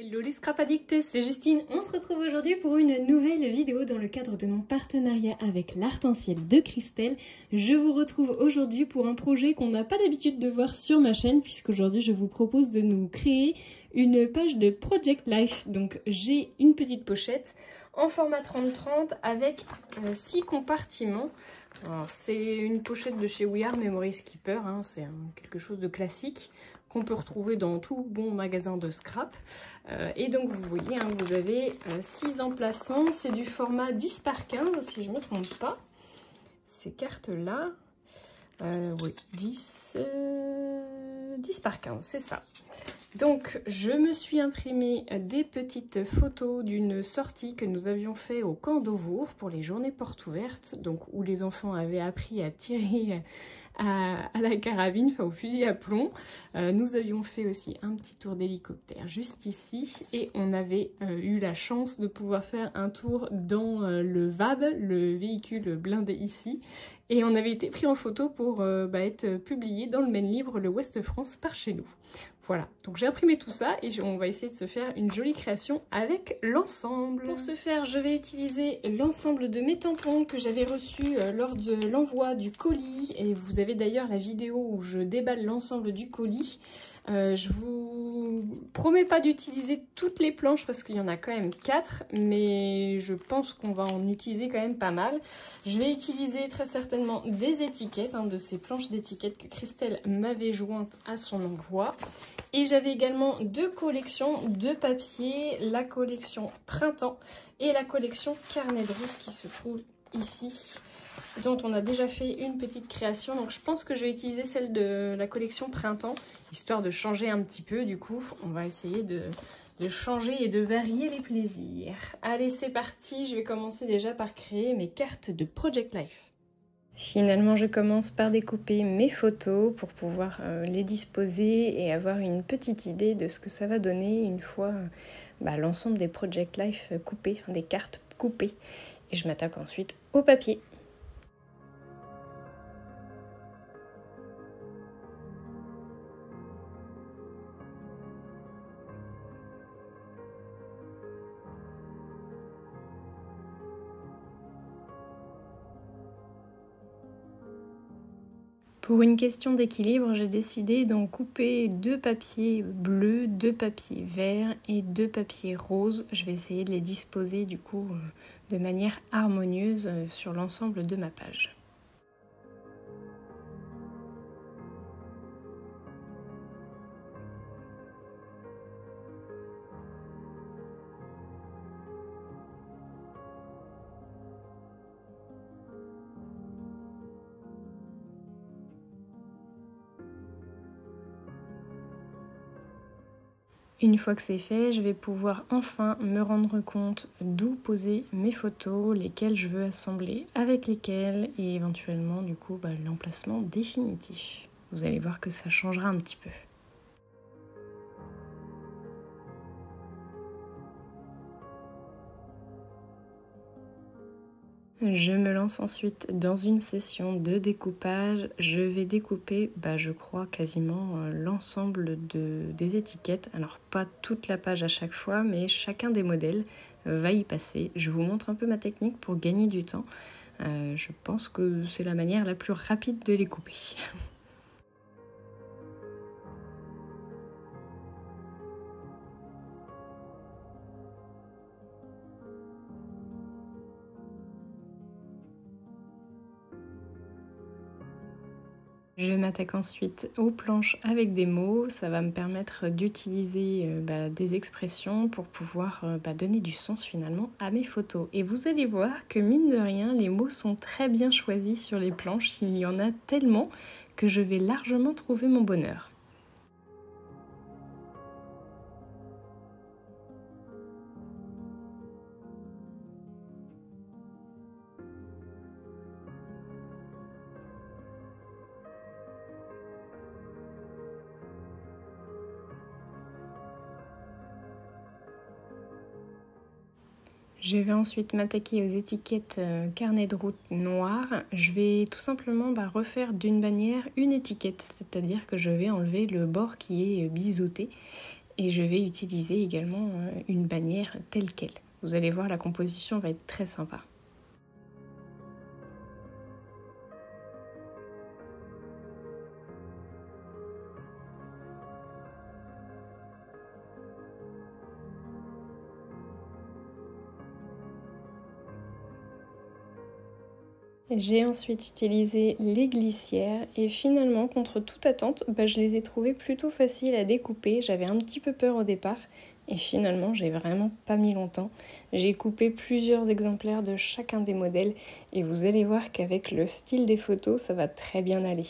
Hello les scrap addicts, c'est Justine. On se retrouve aujourd'hui pour une nouvelle vidéo dans le cadre de mon partenariat avec l'Arc-en-Ciel de Christelle. Je vous retrouve aujourd'hui pour un projet qu'on n'a pas l'habitude de voir sur ma chaîne, puisqu'aujourd'hui je vous propose de nous créer une page de Project Life. Donc j'ai une petite pochette en format 30-30 avec 6 compartiments. C'est une pochette de chez We Are Memory Keeper, hein, c'est quelque chose de classique qu'on peut retrouver dans tout bon magasin de scrap. Et donc vous voyez, hein, vous avez 6 emplaçants, c'est du format 10 par 15 si je ne me trompe pas. Ces cartes-là, oui, 10 par 15, c'est ça. Donc je me suis imprimé des petites photos d'une sortie que nous avions fait au camp d'Auvour pour les journées portes ouvertes, donc où les enfants avaient appris à tirer à la carabine, enfin au fusil à plomb. Nous avions fait aussi un petit tour d'hélicoptère juste ici et on avait eu la chance de pouvoir faire un tour dans le VAB, le véhicule blindé ici. Et on avait été pris en photo pour être publié dans le Maine Libre, le Ouest France, par chez nous. Voilà, donc j'ai imprimé tout ça et on va essayer de se faire une jolie création avec l'ensemble. Pour ce faire, je vais utiliser l'ensemble de mes tampons que j'avais reçus lors de l'envoi du colis. Et vous avez d'ailleurs la vidéo où je déballe l'ensemble du colis. Je vous promets pas d'utiliser toutes les planches parce qu'il y en a quand même 4, mais je pense qu'on va en utiliser quand même pas mal. Je vais utiliser très certainement des étiquettes, de ces planches d'étiquettes que Christelle m'avait jointes à son envoi. Et j'avais également 2 collections de papier, la collection Printemps et la collection Carnet de route qui se trouve ici, dont on a déjà fait une petite création. Donc je pense que je vais utiliser celle de la collection Printemps, histoire de changer un petit peu. Du coup, on va essayer de changer et de varier les plaisirs. Allez, c'est parti. Je vais commencer déjà par créer mes cartes de Project Life. Finalement, je commence par découper mes photos pour pouvoir les disposer et avoir une petite idée de ce que ça va donner une fois l'ensemble des Project Life coupés, enfin des cartes coupées. Et je m'attaque ensuite au papier. Pour une question d'équilibre, j'ai décidé d'en couper 2 papiers bleus, 2 papiers verts et 2 papiers roses. Je vais essayer de les disposer du coup de manière harmonieuse sur l'ensemble de ma page. Une fois que c'est fait, je vais pouvoir enfin me rendre compte d'où poser mes photos, lesquelles je veux assembler, avec lesquelles, et éventuellement du coup l'emplacement définitif. Vous allez voir que ça changera un petit peu. Je me lance ensuite dans une session de découpage. Je vais découper, je crois, quasiment l'ensemble des étiquettes. Alors, pas toute la page à chaque fois, mais chacun des modèles va y passer. Je vous montre un peu ma technique pour gagner du temps. Je pense que c'est la manière la plus rapide de les couper. Je m'attaque ensuite aux planches avec des mots. Ça va me permettre d'utiliser des expressions pour pouvoir donner du sens finalement à mes photos. Et vous allez voir que mine de rien, les mots sont très bien choisis sur les planches. Il y en a tellement que je vais largement trouver mon bonheur. Je vais ensuite m'attaquer aux étiquettes carnet de route noir. Je vais tout simplement refaire d'une bannière une étiquette, c'est-à-dire que je vais enlever le bord qui est biseauté Et je vais utiliser également une bannière telle quelle. Vous allez voir, la composition va être très sympa. J'ai ensuite utilisé les glissières et finalement, contre toute attente, je les ai trouvées plutôt faciles à découper. J'avais un petit peu peur au départ et finalement, j'ai vraiment pas mis longtemps. J'ai coupé plusieurs exemplaires de chacun des modèles et vous allez voir qu'avec le style des photos, ça va très bien aller.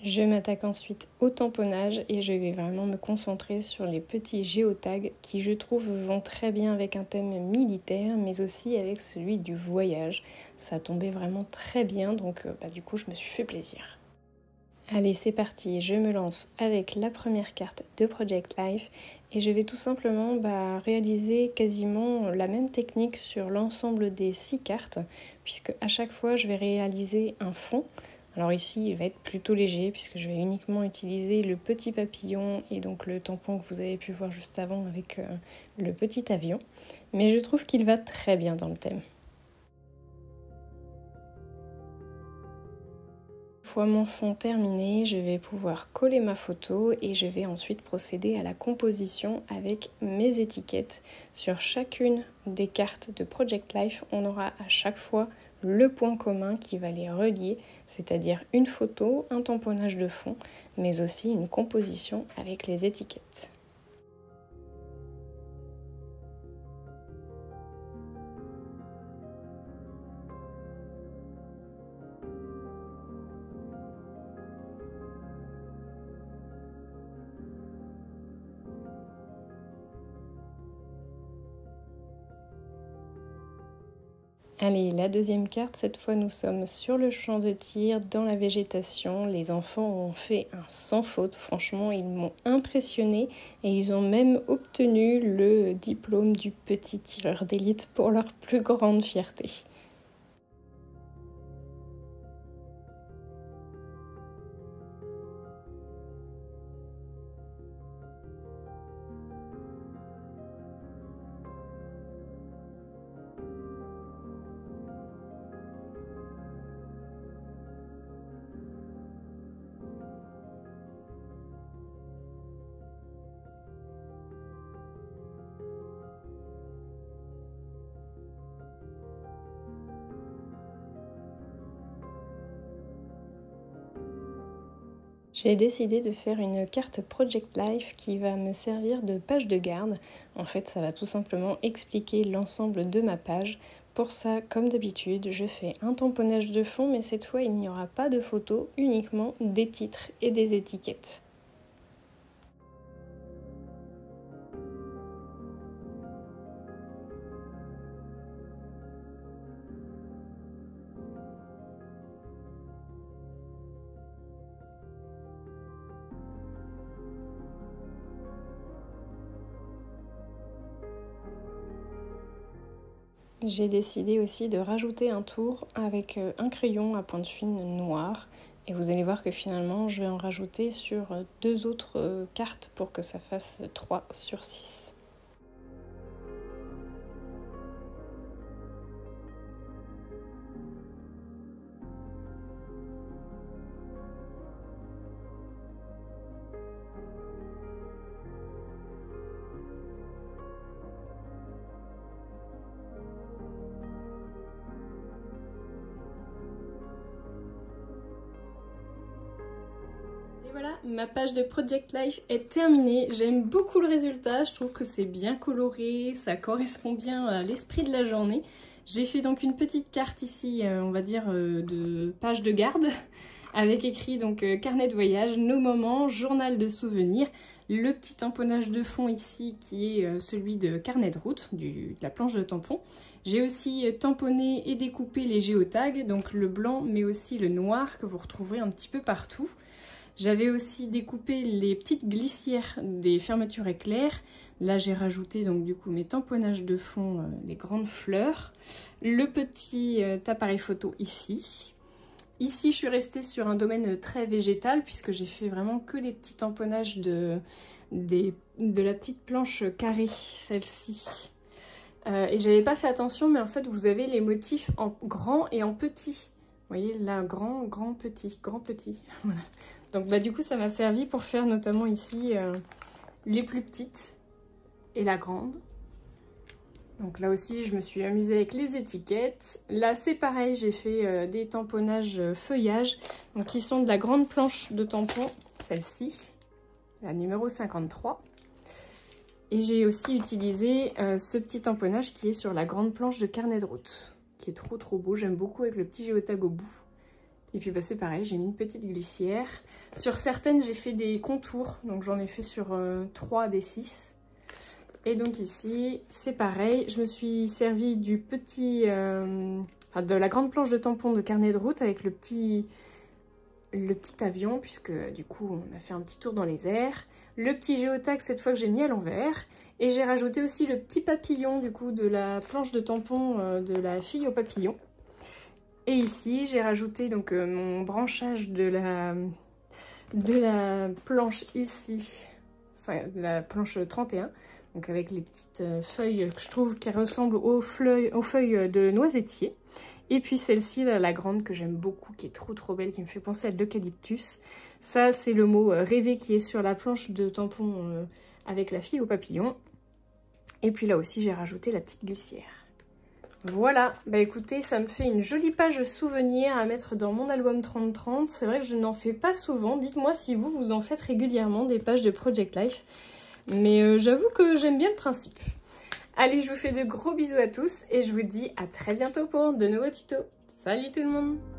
Je m'attaque ensuite au tamponnage et je vais vraiment me concentrer sur les petits géotags qui, je trouve, vont très bien avec un thème militaire mais aussi avec celui du voyage. Ça tombait vraiment très bien, donc du coup je me suis fait plaisir. Allez, c'est parti, je me lance avec la première carte de Project Life et je vais tout simplement réaliser quasiment la même technique sur l'ensemble des 6 cartes, puisque à chaque fois je vais réaliser un fond. Alors ici, il va être plutôt léger puisque je vais uniquement utiliser le petit papillon et donc le tampon que vous avez pu voir juste avant avec le petit avion. Mais je trouve qu'il va très bien dans le thème. Une fois mon fond terminé, je vais pouvoir coller ma photo et je vais ensuite procéder à la composition avec mes étiquettes. Sur chacune des cartes de Project Life, on aura à chaque fois le point commun qui va les relier, c'est-à-dire une photo, un tamponnage de fond, mais aussi une composition avec les étiquettes. Allez, la deuxième carte, cette fois nous sommes sur le champ de tir, dans la végétation. Les enfants ont fait un sans faute, franchement ils m'ont impressionné et ils ont même obtenu le diplôme du petit tireur d'élite pour leur plus grande fierté. J'ai décidé de faire une carte Project Life qui va me servir de page de garde. En fait, ça va tout simplement expliquer l'ensemble de ma page. Pour ça, comme d'habitude, je fais un tamponnage de fond, mais cette fois, il n'y aura pas de photos, uniquement des titres et des étiquettes. J'ai décidé aussi de rajouter un tour avec un crayon à pointe fine noire. Et vous allez voir que finalement, je vais en rajouter sur 2 autres cartes pour que ça fasse 3 sur 6. Et voilà, ma page de Project Life est terminée. J'aime beaucoup le résultat, je trouve que c'est bien coloré, ça correspond bien à l'esprit de la journée. J'ai fait donc une petite carte ici, on va dire, de page de garde, avec écrit donc carnet de voyage, nos moments, journal de souvenirs, le petit tamponnage de fond ici qui est celui de carnet de route, de la planche de tampon. J'ai aussi tamponné et découpé les géotags, donc le blanc mais aussi le noir que vous retrouverez un petit peu partout. J'avais aussi découpé les petites glissières des fermetures éclairs. Là j'ai rajouté donc du coup mes tamponnages de fond, les grandes fleurs. Le petit appareil photo ici. Ici je suis restée sur un domaine très végétal puisque j'ai fait vraiment que les petits tamponnages de la petite planche carrée, celle-ci. Et j'avais pas fait attention, mais en fait vous avez les motifs en grand et en petit. Vous voyez là, grand, petit, voilà. Donc bah du coup ça m'a servi pour faire notamment ici les plus petites et la grande. Donc là aussi je me suis amusée avec les étiquettes. Là c'est pareil, j'ai fait des tamponnages feuillage, donc qui sont de la grande planche de tampons, celle-ci, la numéro 53. Et j'ai aussi utilisé ce petit tamponnage qui est sur la grande planche de carnet de route, qui est trop beau, j'aime beaucoup avec le petit géotag au bout. Et puis bah, c'est pareil, j'ai mis une petite glissière. Sur certaines j'ai fait des contours, donc j'en ai fait sur 3 des 6. Et donc ici c'est pareil, je me suis servi du petit, de la grande planche de tampon de carnet de route avec le petit avion, puisque du coup on a fait un petit tour dans les airs. Le petit géotag cette fois que j'ai mis à l'envers. Et j'ai rajouté aussi le petit papillon du coup de la planche de tampon de la fille au papillon. Et ici j'ai rajouté donc mon branchage de la planche ici, enfin, la planche 31. Donc avec les petites feuilles que je trouve qui ressemblent aux feuilles de noisetier. Et puis celle-ci, la grande que j'aime beaucoup, qui est trop belle, qui me fait penser à de l'eucalyptus. Ça, c'est le mot rêver qui est sur la planche de tampon avec la fille au papillon. Et puis là aussi, j'ai rajouté la petite glissière. Voilà, bah écoutez, ça me fait une jolie page souvenir à mettre dans mon album 30-30. C'est vrai que je n'en fais pas souvent. Dites-moi si vous en faites régulièrement des pages de Project Life. Mais j'avoue que j'aime bien le principe. Allez, je vous fais de gros bisous à tous et je vous dis à très bientôt pour de nouveaux tutos. Salut tout le monde!